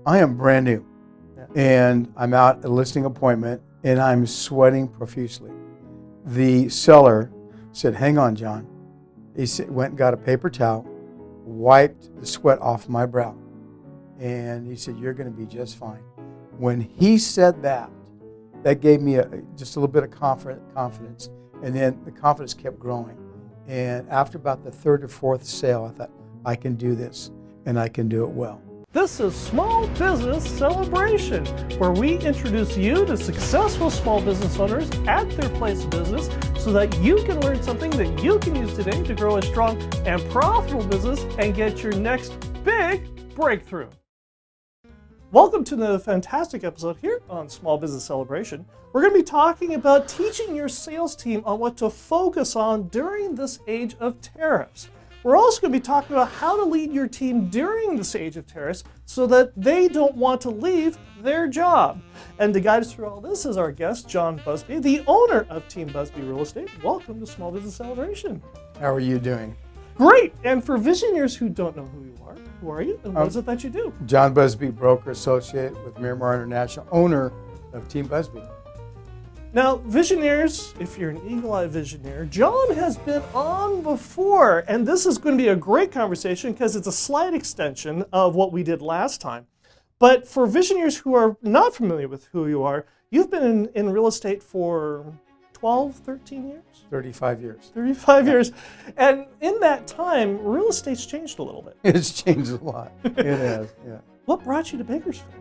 I am brand new, Yeah. and I'm out at a listing appointment, and I'm sweating profusely. The seller said, "Hang on, John." He went and got a paper towel, wiped the sweat off my brow, and he said, "You're going to be just fine." When he said that, that gave me just a little bit of confidence, and then the confidence kept growing. And after about the third or fourth sale, I thought, I can do this, and I can do it well. This is Small Business Celebration, where we introduce you to successful small business owners at their place of business so that you can learn something that you can use today to grow a strong and profitable business and get your next big breakthrough. Welcome to the fantastic episode here on Small Business Celebration. We're going to be talking about teaching your sales team on what to focus on during this age of tariffs. We're also going to be talking about how to lead your team during this age of tariffs so that they don't want to leave their job. And to guide us through all this is our guest, John Busby, the owner of Team Busby Real Estate. Welcome to Small Business Celebration. How are you doing? Great. And for Visioneers who don't know who are you and what is it that you do? John Busby, broker associate with Miramar International, owner of Team Busby. Now, Visioneers, if you're an eagle-eyed Visioneer, John has been on before, and this is going to be a great conversation because it's a slight extension of what we did last time. But for Visioneers who are not familiar with who you are, you've been in real estate for 12, 13 years? 35 years. 35 years. And in that time, real estate's changed a little bit. It's changed a lot. It has, yeah. What brought you to Bakersfield?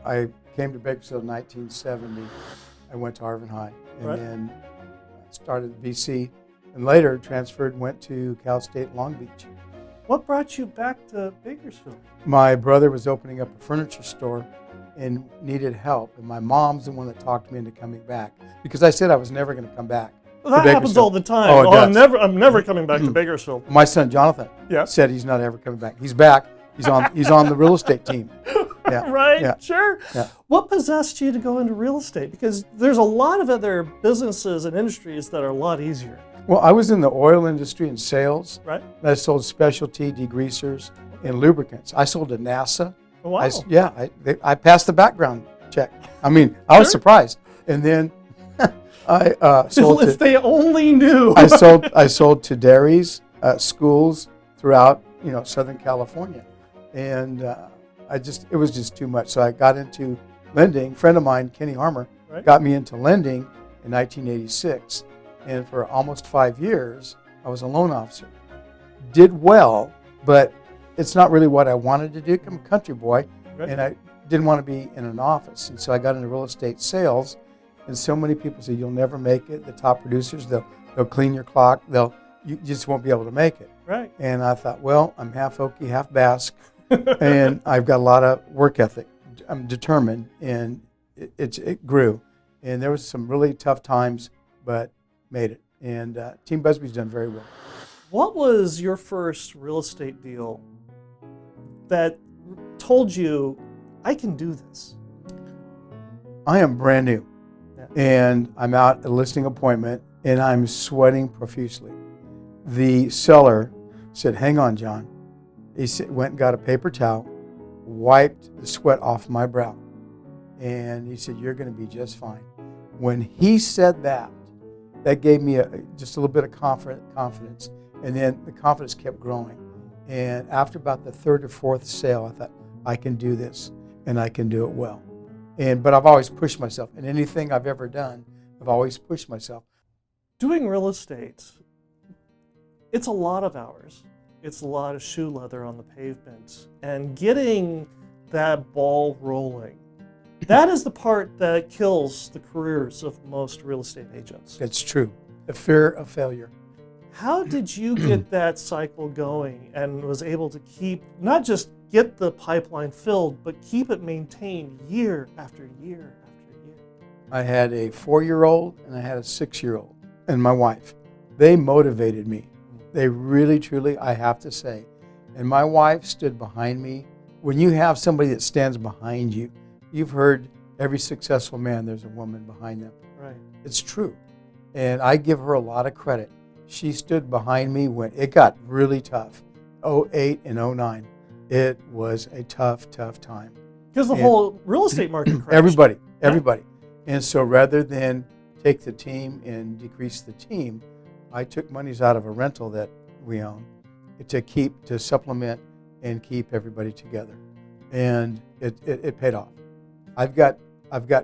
I came to Bakersfield in 1970. I went to Harvard High, and Right. then started at BC, and later transferred and went to Cal State Long Beach. What brought you back to Bakersfield? My brother was opening up a furniture store and needed help, and my mom's the one that talked me into coming back because I said I was never going to come back. Well, that happens all the time. Oh, it does. I'm never coming back to Bakersfield. My son Jonathan Yeah. said he's not ever coming back. He's back. He's on the real estate team. Yeah. Right, Yeah. sure. Yeah. What possessed you to go into real estate? Because there's a lot of other businesses and industries that are a lot easier, Well, I was in the oil industry and sales. right? I sold specialty degreasers and lubricants. I sold to NASA. Oh, wow. I passed the background check. I mean, I was Sure. surprised. And then I sold If they only knew. I sold to dairies, schools throughout Southern California, and it was just too much. So I got into lending. A friend of mine, Kenny Harmer, Right. got me into lending in 1986, and for almost 5 years I was a loan officer. Did well, but it's not really what I wanted to do. I'm a country boy, Right. and I didn't want to be in an office, and so I got into real estate sales. And so many people say you'll never make it. The top producers, they'll clean your clock. You just won't be able to make it. Right. And I thought, well, I'm half Okie, half Basque, and I've got a lot of work ethic. I'm determined, and it grew. And there was some really tough times, but made it. And Team Busby's done very well. What was your first real estate deal that told you, I can do this? I am brand new, Yeah. and I'm out at a listing appointment, and I'm sweating profusely. The seller said, "Hang on, John." He went and got a paper towel, wiped the sweat off my brow, and he said, "You're going to be just fine." When he said that, that gave me just a little bit of confidence, and then the confidence kept growing. And after about the third or fourth sale, I thought, I can do this, and I can do it well. But I've always pushed myself. In anything I've ever done, I've always pushed myself. Doing real estate, it's a lot of hours. It's a lot of shoe leather on the pavement. And getting that ball rolling, that is the part that kills the careers of most real estate agents. It's true. The fear of failure. How did you get that cycle going and was able to keep, not just get the pipeline filled, but keep it maintained year after year after year? I had a 4-year-old and I had a 6-year-old and my wife. They motivated me. They really, truly, I have to say. And my wife stood behind me. When you have somebody that stands behind you, you've heard every successful man, there's a woman behind them. Right. It's true. And I give her a lot of credit. She stood behind me when it got really tough. 2008 and 2009. It was a tough, tough time. Because the whole real estate market crashed. Everybody. And so rather than take the team and decrease the team, I took monies out of a rental that we own to supplement and keep everybody together. And it paid off. I've got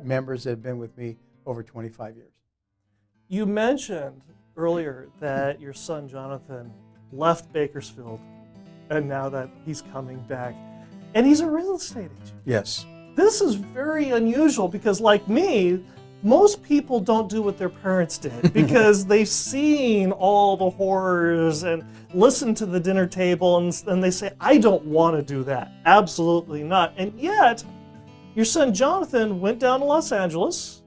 members that have been with me over 25 years. You mentioned earlier that your son Jonathan left Bakersfield, and now that he's coming back, and he's a real estate agent. Yes. This is very unusual because, like me, most people don't do what their parents did because they've seen all the horrors and listened to the dinner table, and they say, I don't want to do that. Absolutely not. And yet, your son Jonathan went down to Los Angeles,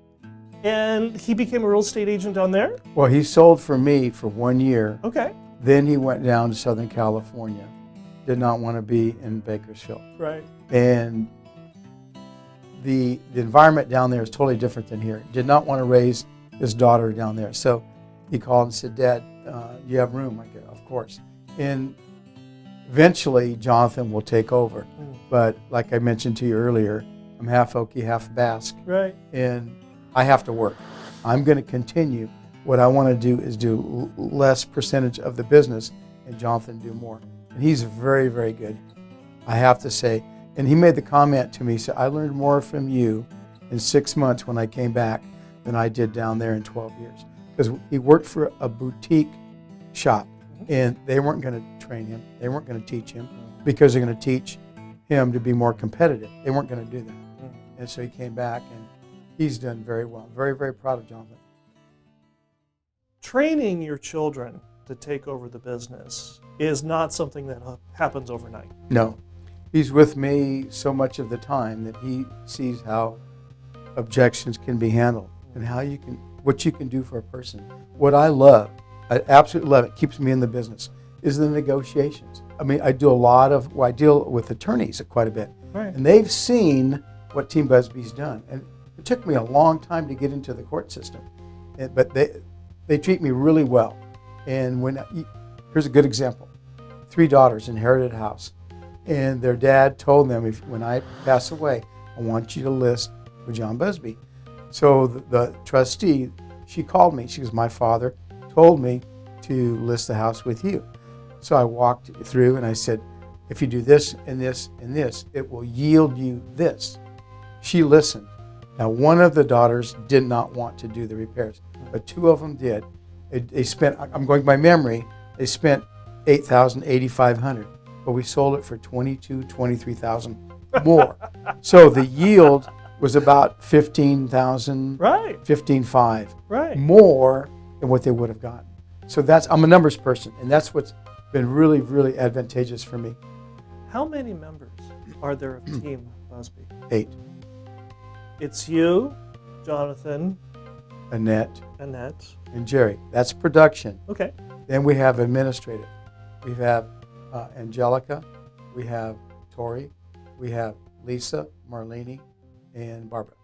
and he became a real estate agent down there? Well, he sold for me for 1 year. Okay. Then he went down to Southern California. Did not want to be in Bakersfield. Right. And the environment down there is totally different than here. Did not want to raise his daughter down there. So he called and said, Dad, you have room? I go, of course. And eventually Jonathan will take over. But like I mentioned to you earlier, I'm half Okie, half Basque. Right. And I have to work. I'm going to continue. What I want to do is do less percentage of the business and Jonathan do more. And he's very, very good, I have to say. And he made the comment to me, he said, I learned more from you in 6 months when I came back than I did down there in 12 years. Because he worked for a boutique shop, and they weren't going to train him. They weren't going to teach him because they're going to teach him to be more competitive. They weren't going to do that. And so he came back, and he's done very well. Very, very proud of Jonathan. Training your children to take over the business is not something that happens overnight. No. He's with me so much of the time that he sees how objections can be handled and what you can do for a person. What I love, I absolutely love it, keeps me in the business, is the negotiations. I mean, I deal with attorneys quite a bit. Right. And they've seen what Team Busby's done. And it took me a long time to get into the court system. But they treat me really well. And here's a good example. 3 daughters inherited a house. And their dad told them, when I pass away, I want you to list with John Busby. So the trustee, she called me. She goes, my father told me to list the house with you. So I walked through and I said, if you do this and this and this, it will yield you this. She listened. Now, one of the daughters did not want to do the repairs, but 2 of them did. They spent, I'm going by memory, they spent $8,000, $8,500. But we sold it for $22,000, $23,000 more. So the yield was about $15,000, right, $15,500, right, more than what they would have gotten. So I'm a numbers person, and that's what's been really, really advantageous for me. How many members are there of Team Busby? 8. It's you, Jonathan, Annette, and Jerry. That's production. Okay. Then we have administrative. We have Angelica, we have Tori, we have Lisa, Marlene, and Barbara.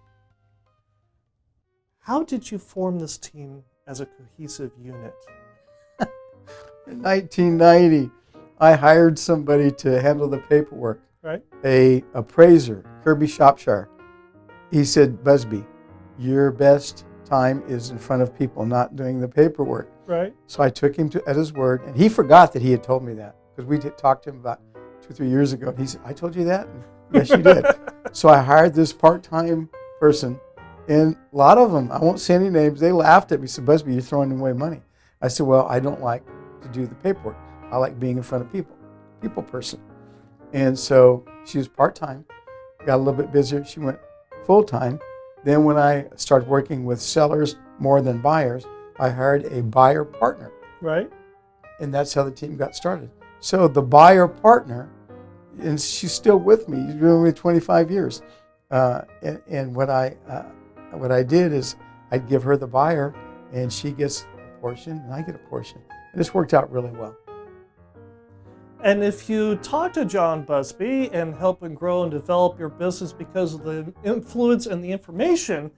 How did you form this team as a cohesive unit? In 1990, I hired somebody to handle the paperwork. Right. A appraiser, Kirby Shropshire. He said, Busby, your best time is in front of people, not doing the paperwork. Right. So I took him at his word, and he forgot that he had told me that. Because we talked to him about 2 or 3 years ago, and he said, I told you that? And, yes, you did. So I hired this part-time person, and a lot of them, I won't say any names, they laughed at me, said, Busby, you're throwing away money. I said, well, I don't like to do the paperwork. I like being in front of people person. And so she was part-time, got a little bit busier, she went full-time. Then when I started working with sellers more than buyers, I hired a buyer partner. Right. And that's how the team got started. So the buyer partner, and she's still with me. She's been with me 25 years. And what I did is I'd give her the buyer, and she gets a portion, and I get a portion. And this worked out really well. And if you talk to John Busby and help him grow and develop your business because of the influence and the information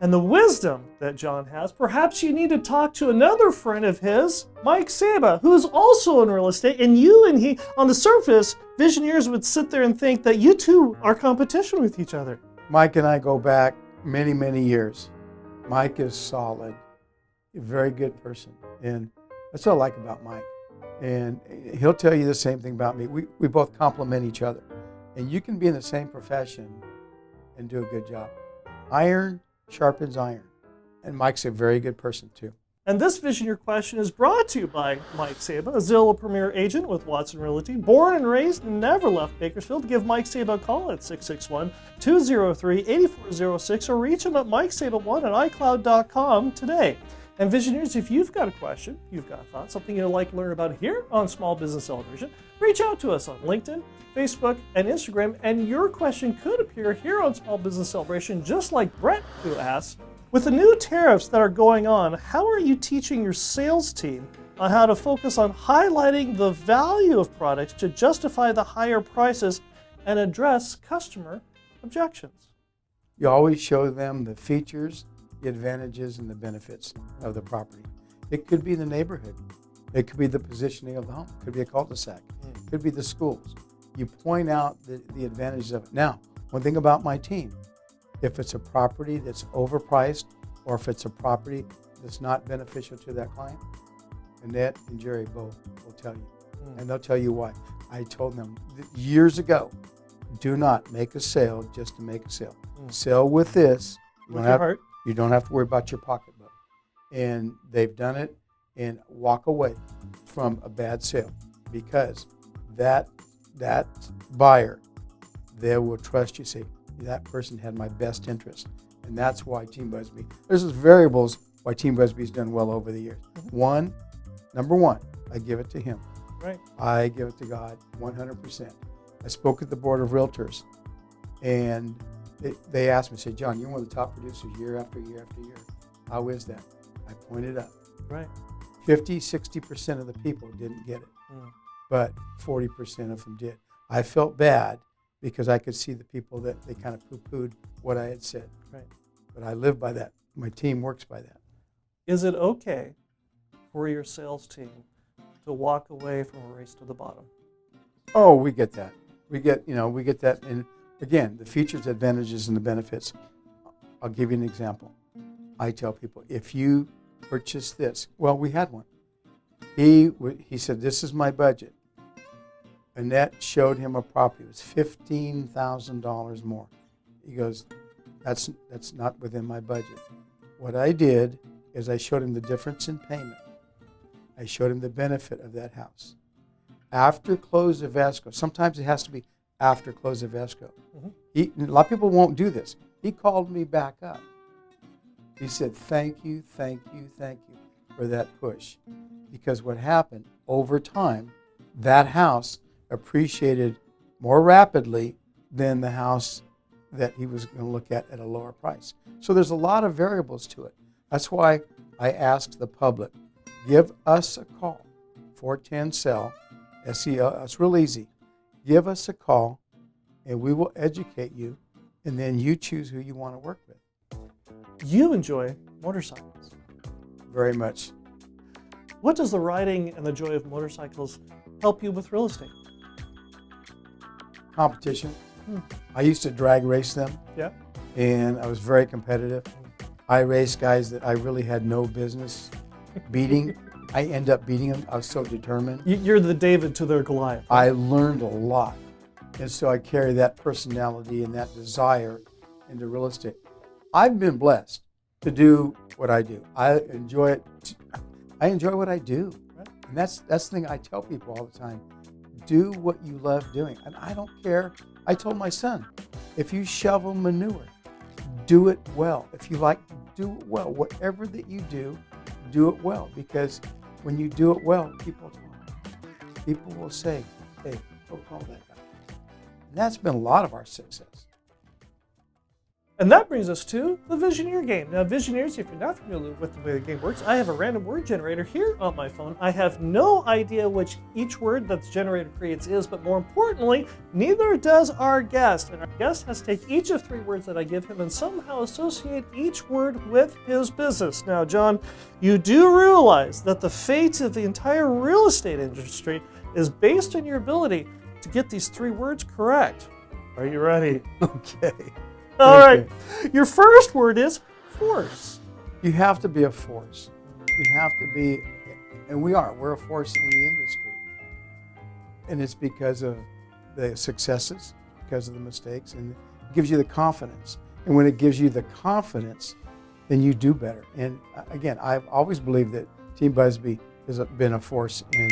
and the wisdom that John has, perhaps you need to talk to another friend of his, Mike Saba, who's also in real estate, and you and he, on the surface, Visioneers would sit there and think that you two are competition with each other. Mike and I go back many, many years. Mike is solid, a very good person. And that's what I like about Mike. And he'll tell you the same thing about me. We both complement each other. And you can be in the same profession and do a good job. Iron sharpens iron. And Mike's a very good person too. And this Visioneer question is brought to you by Mike Saba, a Zillow Premier agent with Watson Realty, born and raised and never left Bakersfield. Give Mike Saba a call at 661-203-8406 or reach him at mikesaba1 at icloud.com today. And Visioneers, if you've got a question, you've got a thought, something you'd like to learn about here on Small Business Celebration, reach out to us on LinkedIn, Facebook, and Instagram, and your question could appear here on Small Business Celebration, just like Brett, who asks, with the new tariffs that are going on, how are you teaching your sales team on how to focus on highlighting the value of products to justify the higher prices and address customer objections? You always show them the features, the advantages, and the benefits of the property. It could be the neighborhood. It could be the positioning of the home. It could be a cul-de-sac. It could be the schools. You point out the advantages of it. Now, one thing about my team, if it's a property that's overpriced or if it's a property that's not beneficial to that client, Annette and Jerry both will tell you. And they'll tell you why. I told them years ago, do not make a sale just to make a sale. Sell with this. With your heart. You don't have to worry about your pocketbook. And they've done it and walk away from a bad sale because that buyer, they will trust you. Say, that person had my best interest. And that's why Team Busby, there's variables why Team Busby's done well over the years. Number one, I give it to him. Right. I give it to God 100%. I spoke at the Board of Realtors and they asked me, said, John, you're one of the top producers year after year after year. How is that? I pointed up. Right. 50-60% of the people didn't get it, but 40% of them did. I felt bad because I could see the people that they kind of poo-pooed what I had said. Right. But I live by that. My team works by that. Is it okay for your sales team to walk away from a race to the bottom? Oh, we get that. We get that. And again, the features, advantages, and the benefits. I'll give you an example. I tell people, if you purchase this, well, we had one. He said, this is my budget. Annette showed him a property. It was $15,000 more. He goes, that's not within my budget. What I did is I showed him the difference in payment. I showed him the benefit of that house. After close of escrow, sometimes it has to be after close of escrow. A lot of people won't do this. He called me back up. He said, thank you for that push. Because what happened, over time, that house appreciated more rapidly than the house that he was going to look at a lower price. So there's a lot of variables to it. That's why I asked the public, give us a call, 410-SELL, SEL. It's real easy. Give us a call, and we will educate you, and then you choose who you want to work with. You enjoy motorcycles. Very much. What does the riding and the joy of motorcycles help you with real estate? Competition. I used to drag race them. Yeah. And I was very competitive. I raced guys that I really had no business beating. I end up beating them. I was so determined. You're the David to their Goliath. I learned a lot. And so I carry that personality and that desire into real estate. I've been blessed to do what I do. I enjoy it. I enjoy what I do. And that's the thing I tell people all the time. Do what you love doing. And I don't care. I told my son, if you shovel manure, do it well. If you like, do it well. Whatever that you do it well. Because when you do it well, people will say, hey, go call that guy. And that's been a lot of our success. And that brings us to the Visioneer Game. Now, Visioneers, if you're not familiar with the way the game works, I have a random word generator here on my phone. I have no idea which each word that's generated creates is, but more importantly, neither does our guest. And our guest has to take each of 3 words that I give him and somehow associate each word with his business. Now, John, you do realize that the fate of the entire real estate industry is based on your ability to get these 3 words correct. Are you ready? Okay. All right. Your first word is force. You have to be a force. You have to be, and we're a force in the industry. And it's because of the successes, because of the mistakes, and it gives you the confidence. And when it gives you the confidence, then you do better. And again, I've always believed that Team Busby has been a force in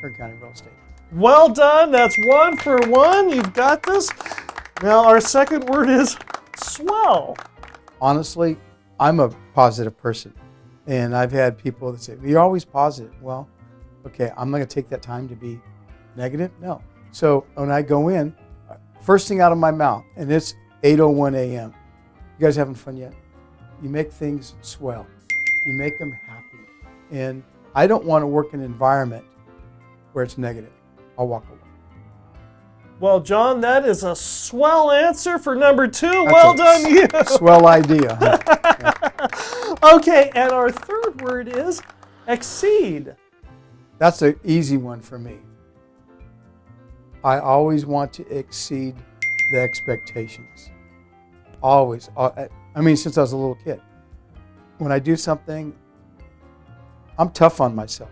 Kern County real estate. Well done. That's 1 for 1. You've got this. Now, our second word is swell. Honestly, I'm a positive person. And I've had people that say, you're always positive. Well, okay, I'm not going to take that time to be negative? No. So when I go in, first thing out of my mouth, and it's 8:01 a.m. You guys having fun yet? You make things swell. You make them happy. And I don't want to work in an environment where it's negative. I'll walk away. Well, John, that is a swell answer for number 2. That's well done, you. Swell idea. Huh? Yeah. Okay, and our third word is exceed. That's an easy one for me. I always want to exceed the expectations. Always. I mean, since I was a little kid. When I do something, I'm tough on myself.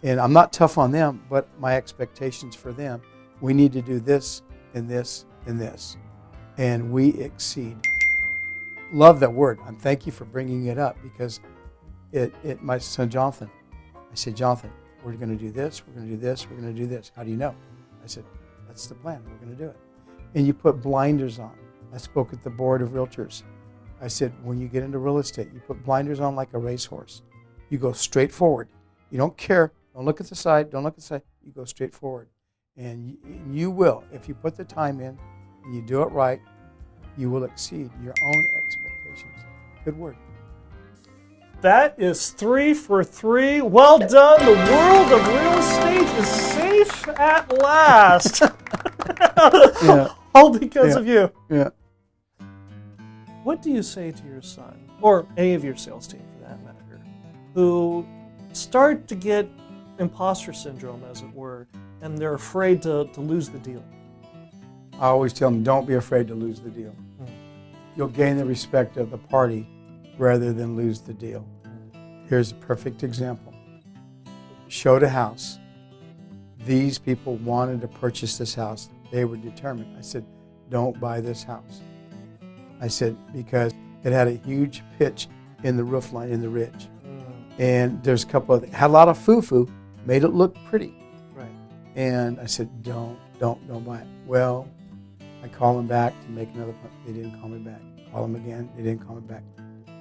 And I'm not tough on them, but my expectations for them, we need to do this and this and this. And we exceed. Love that word. And thank you for bringing it up because my son Jonathan, I said, Jonathan, we're going to do this, we're going to do this, we're going to do this. How do you know? I said, that's the plan. We're going to do it. And you put blinders on. I spoke at the board of realtors. I said, when you get into real estate, you put blinders on like a racehorse. You go straight forward. You don't care. Don't look at the side. Don't look at the side. You go straight forward. And you will. If you put the time in and you do it right, you will exceed your own expectations. Good word. That is 3 for 3. Well done. The world of real estate is safe at last. Yeah. All because of you. Yeah. What do you say to your son, or any of your sales team for that matter, who start to get imposter syndrome, as it were, and they're afraid to lose the deal? I always tell them, don't be afraid to lose the deal. You'll gain the respect of the party rather than lose the deal. Here's a perfect example. Showed a house. These people wanted to purchase this house. They were determined. I said, don't buy this house. I said, because it had a huge pitch in the roof line, in the ridge. And there's a couple of, had a lot of foo-foo, made it look pretty. Right. And I said, don't buy it. Well, I called them back to make another appointment. They didn't call me back. Call them again. They didn't call me back.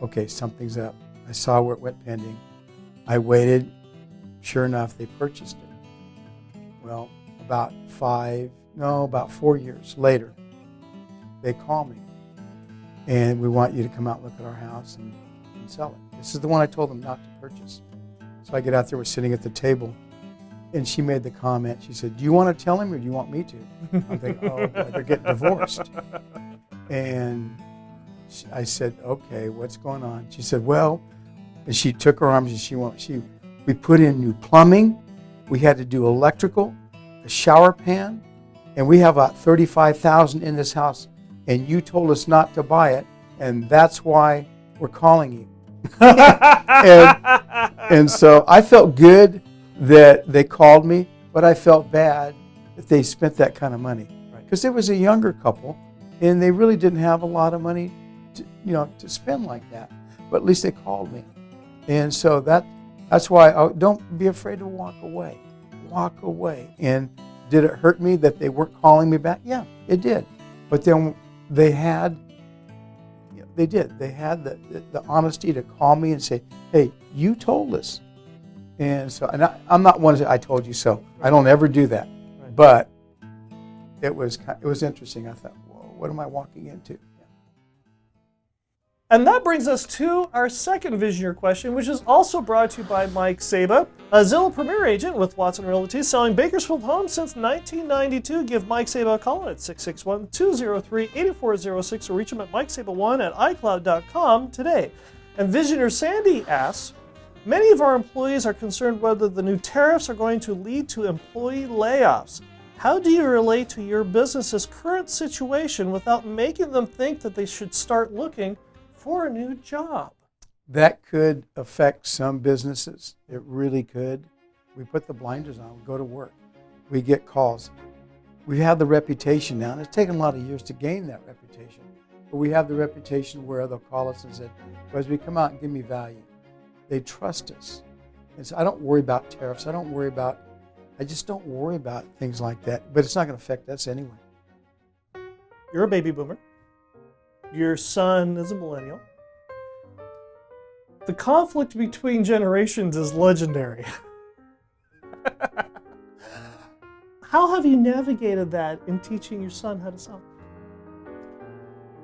Okay, something's up. I saw where it went pending. I waited. Sure enough, they purchased it. Well, about 4 years later, they call me. And we want you to come out and look at our house and sell it. This is the one I told them not to purchase. So I get out there, we're sitting at the table, and she made the comment. She said, do you want to tell him or do you want me to? I'm thinking, oh boy, they're getting divorced. And I said, okay, what's going on? She said, well, and she took her arms and we put in new plumbing. We had to do electrical, a shower pan, and we have about $35,000 in this house. And you told us not to buy it, and that's why we're calling you. and so I felt good that they called me, but I felt bad that they spent that kind of money. Because it was a younger couple, and they really didn't have a lot of money to spend like that. But at least they called me. And so that's why don't be afraid to walk away. Walk away. And did it hurt me that they weren't calling me back? Yeah, it did. But then they had the honesty to call me and say, hey, you told us. And so, and I'm not one to say, I told you so. I don't ever do that. Right. But it was interesting. I thought, whoa, what am I walking into? And that brings us to our second Visioneer question, which is also brought to you by Mike Saba, a Zillow Premier Agent with Watson Realty, selling Bakersfield homes since 1992. Give Mike Saba a call at 661-203-8406 or reach him at mikesaba1@icloud.com today. And Visioneer Sandy asks, many of our employees are concerned whether the new tariffs are going to lead to employee layoffs. How do you relate to your business's current situation without making them think that they should start looking for a new job? That could affect some businesses. It really could. We put the blinders on, we go to work. We get calls. We have the reputation now, and it's taken a lot of years to gain that reputation. But we have the reputation where they'll call us and say, Busby, come out and give me value. They trust us. And so I don't worry about tariffs. I just don't worry about things like that. But it's not going to affect us anyway. You're a baby boomer. Your son is a millennial. The conflict between generations is legendary. How have you navigated that in teaching your son how to sell?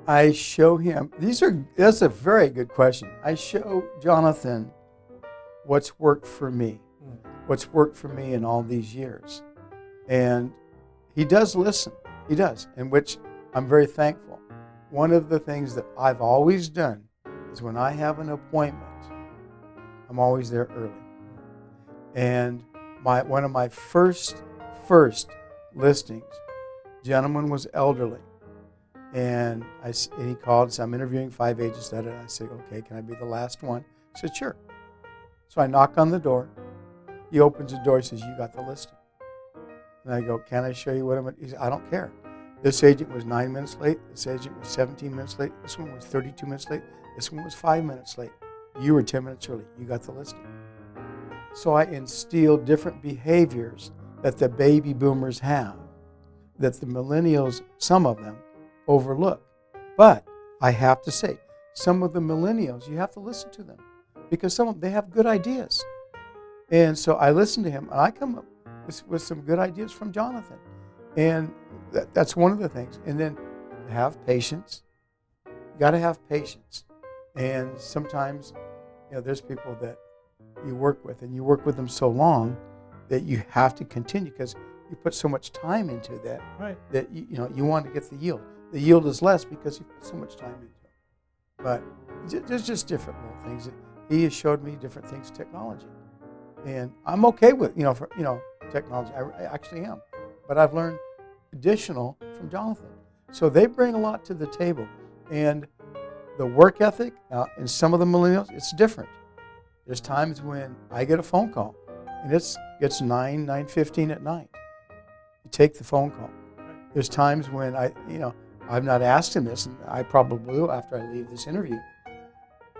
I show him, that's a very good question. I show Jonathan what's worked for me, in all these years. And he does listen, he does, in which I'm very thankful. One of the things that I've always done is when I have an appointment, I'm always there early. And one of my first listings, gentleman was elderly. And he called and said, I'm interviewing 5 agents. I said, okay, can I be the last one? He said, sure. So I knock on the door. He opens the door. He says, you got the listing. And I go, can I show you what he said, I don't care. This agent was 9 minutes late. This agent was 17 minutes late. This one was 32 minutes late. This one was 5 minutes late. You were 10 minutes early. You got the listing. So I instill different behaviors that the baby boomers have, that the millennials, some of them, overlook. But I have to say, some of the millennials, you have to listen to them because some of them, they have good ideas. And so I listen to him, and I come up with some good ideas from Jonathan. And that's one of the things. And then have patience. You got to have patience. And sometimes, there's people that you work with, and you work with them so long that you have to continue because you put so much time into that, right, that you want to get the yield. The yield is less because you put so much time into it. But there's just different little things. He has showed me different things, technology. And I'm okay with, technology. I actually am. But I've learned additional from Jonathan. So they bring a lot to the table. And the work ethic, in some of the millennials, it's different. There's times when I get a phone call, and it's 9:15 at night. You take the phone call. There's times when I've not asked him this, and I probably will after I leave this interview,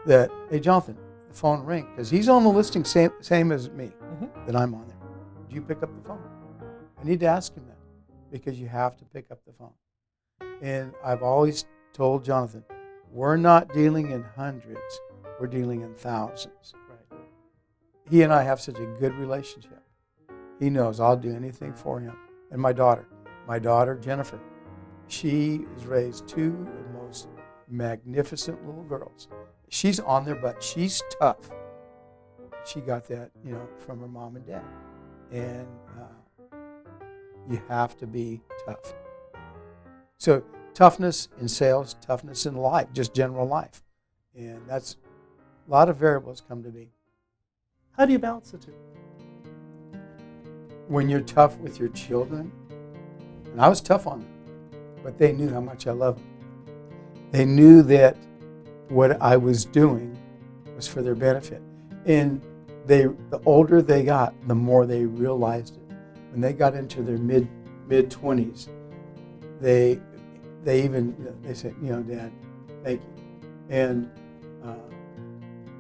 that, hey, Jonathan, the phone rang, because he's on the listing same as me, that I'm on there. Do you pick up the phone? I need to ask him that, because you have to pick up the phone. And I've always told Jonathan, we're not dealing in hundreds, we're dealing in thousands. Right. He and I have such a good relationship. He knows I'll do anything for him. And my daughter, Jennifer, she has raised two of the most magnificent little girls. She's on there, but she's tough. She got that, from her mom and dad. And you have to be tough. So toughness in sales, toughness in life, just general life. And that's a lot of variables come to be. How do you balance the two? When you're tough with your children, and I was tough on them, but they knew how much I loved them. They knew that what I was doing was for their benefit. And the older they got, the more they realized it. When they got into their mid-20s, they said, Dad, thank you. And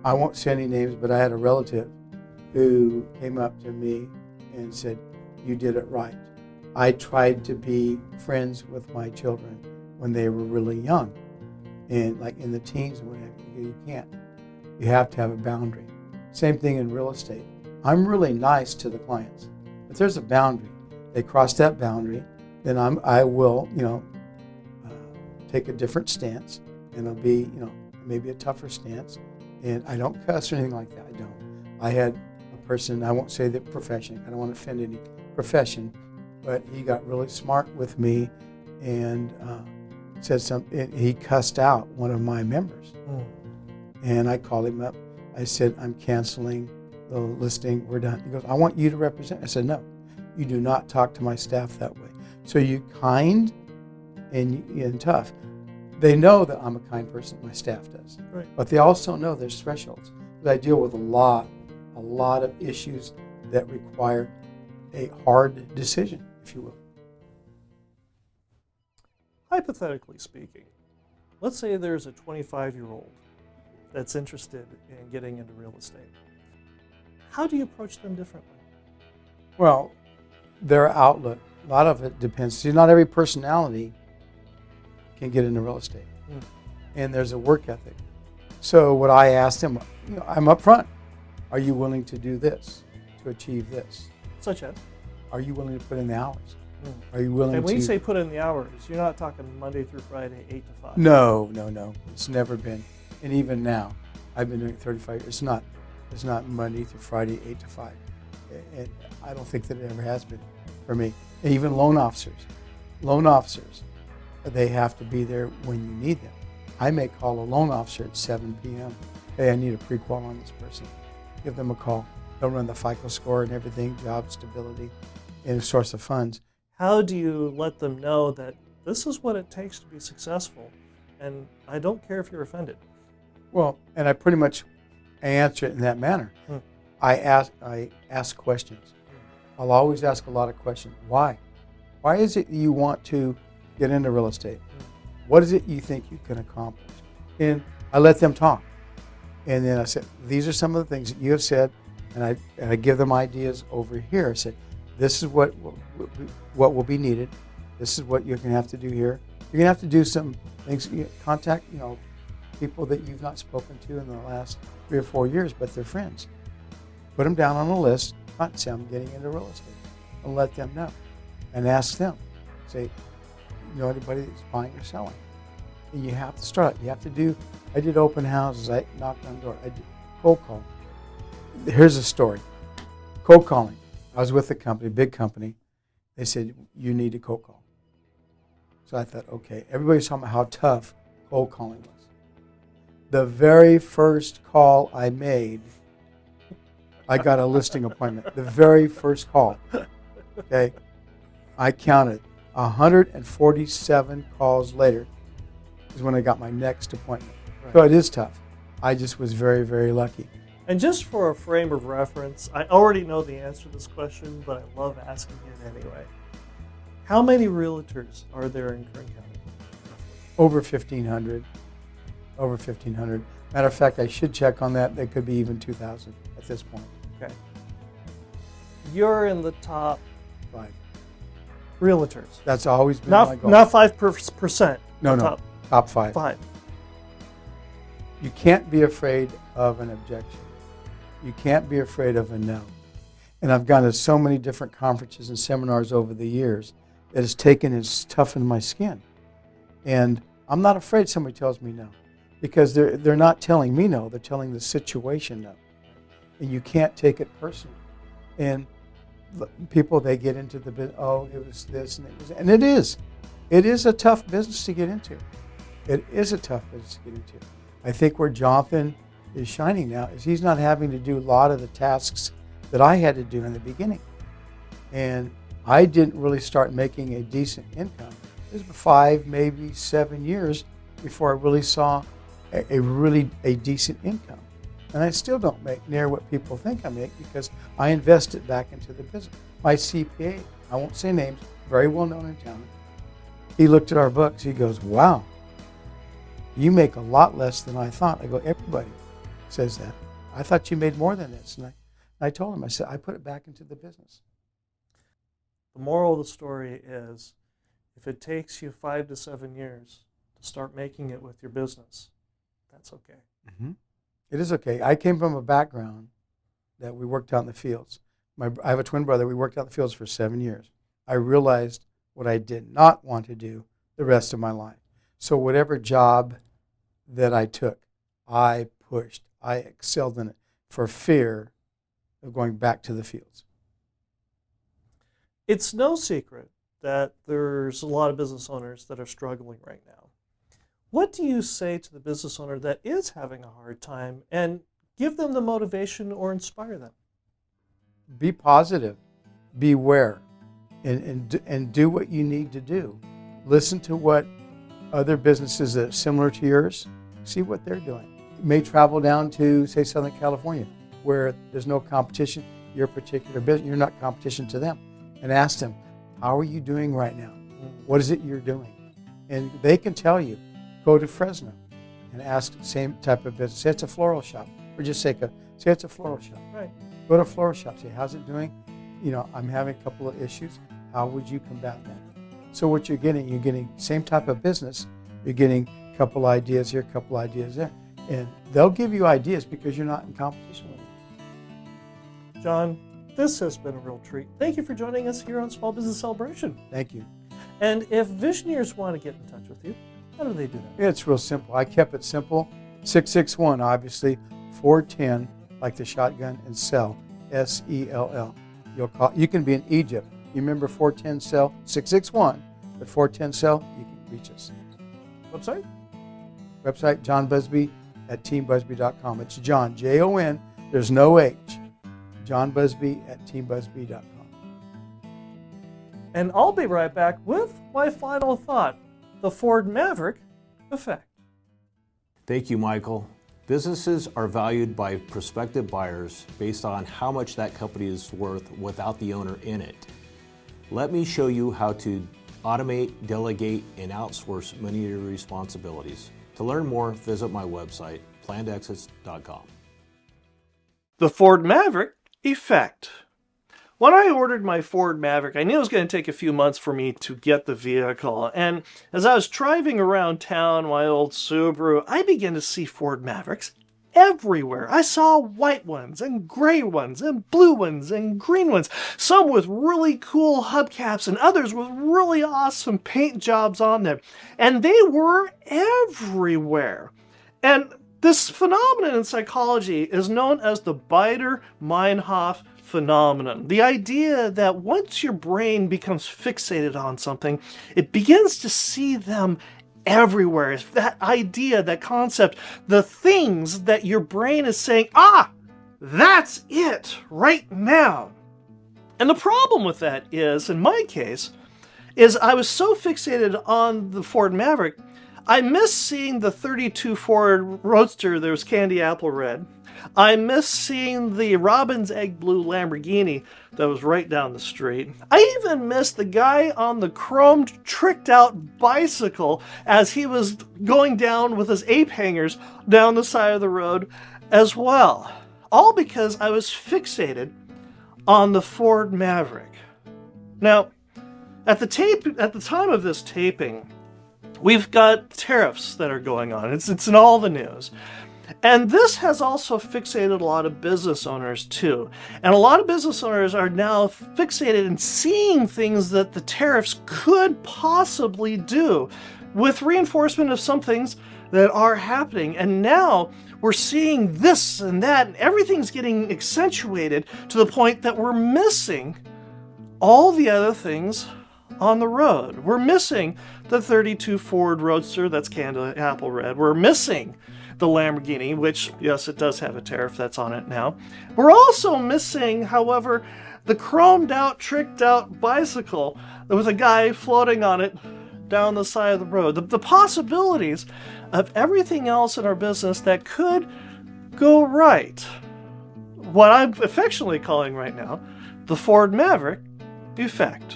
I won't say any names, but I had a relative who came up to me and said, you did it right. I tried to be friends with my children when they were really young, and like in the teens and whatever. You can't. You have to have a boundary. Same thing in real estate. I'm really nice to the clients, but there's a boundary. They cross that boundary, then I will, take a different stance, and it'll be, maybe a tougher stance. And I don't cuss or anything like that. I don't. I had a person, I won't say the profession, I don't want to offend any profession, but he got really smart with me and said something. He cussed out one of my members. And I called him up. I said, I'm canceling the listing. We're done. He goes, I want you to represent. I said, no, you do not talk to my staff that way. So you kind and tough. They know that I'm a kind person. My staff does. Right. But they also know there's thresholds. I deal with a lot of issues that require a hard decision, if you will. Hypothetically speaking, let's say there's a 25-year-old that's interested in getting into real estate. How do you approach them differently? Well, their outlook, a lot of it depends. See, not every personality can get into real estate. And there's a work ethic. So what I asked them, I'm upfront. Are you willing to do this to achieve this? Such as? Are you willing to put in the hours? Are you willing to... And when you say put in the hours, you're not talking Monday through Friday, 8 to 5. No. It's never been. And even now, I've been doing it 35 years. It's not Monday through Friday, 8 to 5. And I don't think that it ever has been for me. And even loan officers, they have to be there when you need them. I may call a loan officer at 7 p.m. Hey, I need a pre-qual on this person. Give them a call. They'll run the FICO score and everything, job stability, and a source of funds. How do you let them know that this is what it takes to be successful, and I don't care if you're offended? Well, and I pretty much answer it in that manner. I ask questions. I'll always ask a lot of questions. Why? Why is it you want to get into real estate? What is it you think you can accomplish? And I let them talk. And then I said, these are some of the things that you have said, and I give them ideas over here. I said, this is what will be needed. This is what you're going to have to do here. You're going to have to do some things, contact, people that you've not spoken to in the last 3 or 4 years, but they're friends. Put them down on a list. Not say I'm getting into real estate, and let them know, and ask them. Say, anybody that's buying or selling? And you have to start. You have to do. I did open houses. I knocked on doors. I did cold call. Here's a story. Cold calling. I was with a company, big company. They said you need to cold call. So I thought, okay. Everybody's talking about how tough cold calling was. The very first call I made, I got a listing appointment. The very first call. Okay. I counted 147 calls later is when I got my next appointment. Right. So it is tough. I just was very, very lucky. And just for a frame of reference, I already know the answer to this question, but I love asking it anyway. How many realtors are there in Kern County? Over 1,500. Over 1,500. Matter of fact, I should check on that. There could be even 2,000 at this point. Okay. You're in the top 5 realtors. That's always been my goal. Not 5%. No. Top 5. 5. You can't be afraid of an objection. You can't be afraid of a no. And I've gone to so many different conferences and seminars over the years that it's toughened my skin. And I'm not afraid somebody tells me no. Because they're not telling me no, they're telling the situation no. And you can't take it personally. And people, they get into the business, it was this and it was, and it is. It is a tough business to get into. It is a tough business to get into. I think where Jonathan is shining now is he's not having to do a lot of the tasks that I had to do in the beginning. And I didn't really start making a decent income. It was 5, maybe 7 years before I really saw a decent income. And I still don't make near what people think I make because I invest it back into the business. My CPA, I won't say names, very well known in town, he looked at our books, he goes, wow, you make a lot less than I thought. I go, everybody says that. I thought you made more than this. And I told him, I said, I put it back into the business. The moral of the story is, if it takes you 5 to 7 years to start making it with your business, that's okay. Mm-hmm. It is okay. I came from a background that we worked out in the fields. I have a twin brother. We worked out in the fields for 7 years. I realized what I did not want to do the rest of my life. So whatever job that I took, I pushed. I excelled in it for fear of going back to the fields. It's no secret that there's a lot of business owners that are struggling right now. What do you say to the business owner that is having a hard time and give them the motivation or inspire them? Be positive. Beware. and do what you need to do. Listen to what other businesses that are similar to yours, see what they're doing. You may travel down to, say, Southern California, where there's no competition. Your particular business, you're not competition to them, and ask them, how are you doing right now? What is it you're doing? And they can tell you. Go to Fresno and ask the same type of business. Say it's a floral shop, for just sake of, say it's a floral shop. Right. Go to a floral shop, say, how's it doing? I'm having a couple of issues. How would you combat that? So what you're getting same type of business. You're getting a couple ideas here, a couple ideas there. And they'll give you ideas because you're not in competition with them. John, this has been a real treat. Thank you for joining us here on Small Business Celebration. Thank you. And if Visioneers want to get in touch with you, how do they do that? It's real simple. I kept it simple. 661, obviously, 410, like the shotgun, and cell, SELL. You can be in Egypt. You remember 410 cell, 661, but 410 cell, you can reach us. Website? Website, John Busby at teambusby.com. It's John, Jon, there's no H. John Busby at teambusby.com. And I'll be right back with my final thought, the Ford Maverick effect. Thank you, Michael. Businesses are valued by prospective buyers based on how much that company is worth without the owner in it. Let me show you how to automate, delegate, and outsource many of your responsibilities. To learn more, visit my website, plannedexits.com. The Ford Maverick effect. When I ordered my Ford Maverick, I knew it was going to take a few months for me to get the vehicle. And as I was driving around town, my old Subaru, I began to see Ford Mavericks everywhere. I saw white ones and gray ones and blue ones and green ones, some with really cool hubcaps and others with really awesome paint jobs on them. And they were everywhere. And this phenomenon in psychology is known as the Baader-Meinhof phenomenon. The idea that once your brain becomes fixated on something, it begins to see them everywhere. It's that idea, that concept, the things that your brain is saying, that's it right now. And the problem with that is, in my case, is I was so fixated on the Ford Maverick, I missed seeing the 32 Ford Roadster that was candy apple red. I missed seeing the Robin's Egg Blue Lamborghini that was right down the street. I even missed the guy on the chromed, tricked out bicycle as he was going down with his ape hangers down the side of the road as well. All because I was fixated on the Ford Maverick. Now, at the time of this taping, we've got tariffs that are going on. It's in all the news. And this has also fixated a lot of business owners too. And a lot of business owners are now fixated in seeing things that the tariffs could possibly do, with reinforcement of some things that are happening. And now we're seeing this and that, and everything's getting accentuated to the point that we're missing all the other things on the road. We're missing the 32 Ford Roadster that's candy apple red. We're missing the Lamborghini, which, yes, it does have a tariff that's on it now. We're also missing, however, the chromed out, tricked out bicycle with a guy floating on it down the side of the road. The possibilities of everything else in our business that could go right. What I'm affectionately calling right now the Ford Maverick effect.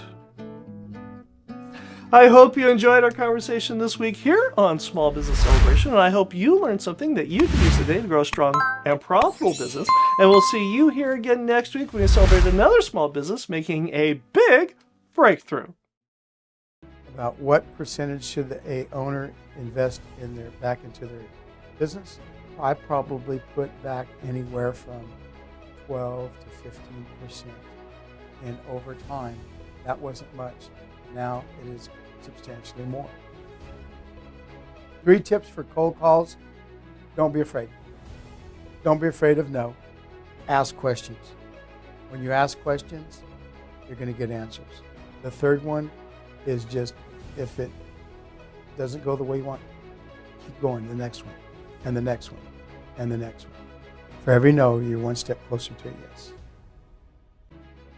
I hope you enjoyed our conversation this week here on Small Business Celebration, and I hope you learned something that you can use today to grow a strong and profitable business. And we'll see you here again next week when we celebrate another small business making a big breakthrough. About what percentage should the owner invest back into their business? I probably put back anywhere from 12 to 15%. And over time, that wasn't much. Now it is substantially more. 3 tips for cold calls. Don't be afraid. Don't be afraid of no. Ask questions. When you ask questions, you're going to get answers. The third one is just, if it doesn't go the way you want, keep going, the next one, and the next one, and the next one. For every no, you're one step closer to a yes.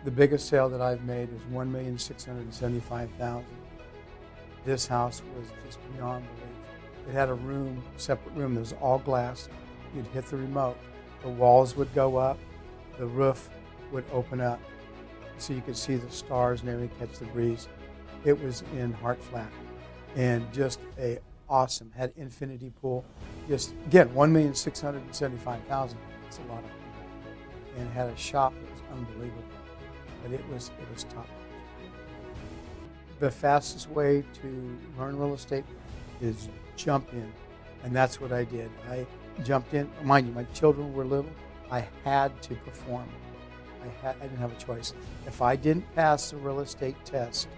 The biggest sale that I've made is $1,675,000. This house was just beyond belief. It had a room, separate room that was all glass. You'd hit the remote. The walls would go up. The roof would open up so you could see the stars and everything, catch the breeze. It was in Hart Flat and just a awesome, had infinity pool. Just, again, $1,675,000. That's a lot of money. And had a shop that was unbelievable. But it was top. The fastest way to learn real estate is jump in. And that's what I did. I jumped in. Mind you, my children were little. I had to perform. I didn't have a choice. If I didn't pass the real estate test,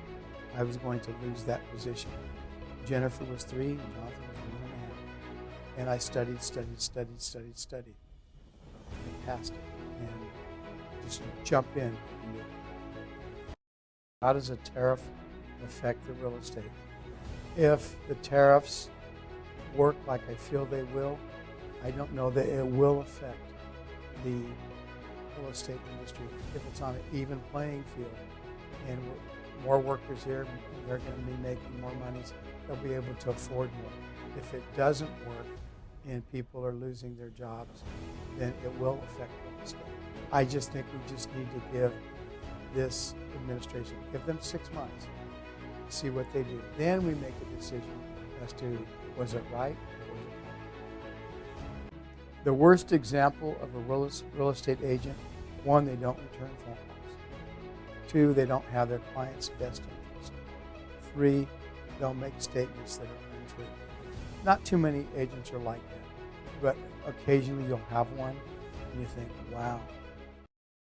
I was going to lose that position. Jennifer was 3 and Jonathan was 1.5. And I studied. And passed it. And just jump in and do it. How does a tariff affect the real estate? If the tariffs work like I feel they will, I don't know that it will affect the real estate industry. If it's on an even playing field and more workers here, they're going to be making more money, they'll be able to afford more. If it doesn't work and people are losing their jobs, then it will affect real estate. I just think we just need to give this administration, give them 6 months, see what they do. Then we make a decision as to was it right or was it wrong. The worst example of a real estate agent, 1, they don't return phone calls. 2, they don't have their client's best interest. 3, they'll make statements that are untrue. Not too many agents are like that, but occasionally you'll have one and you think, wow,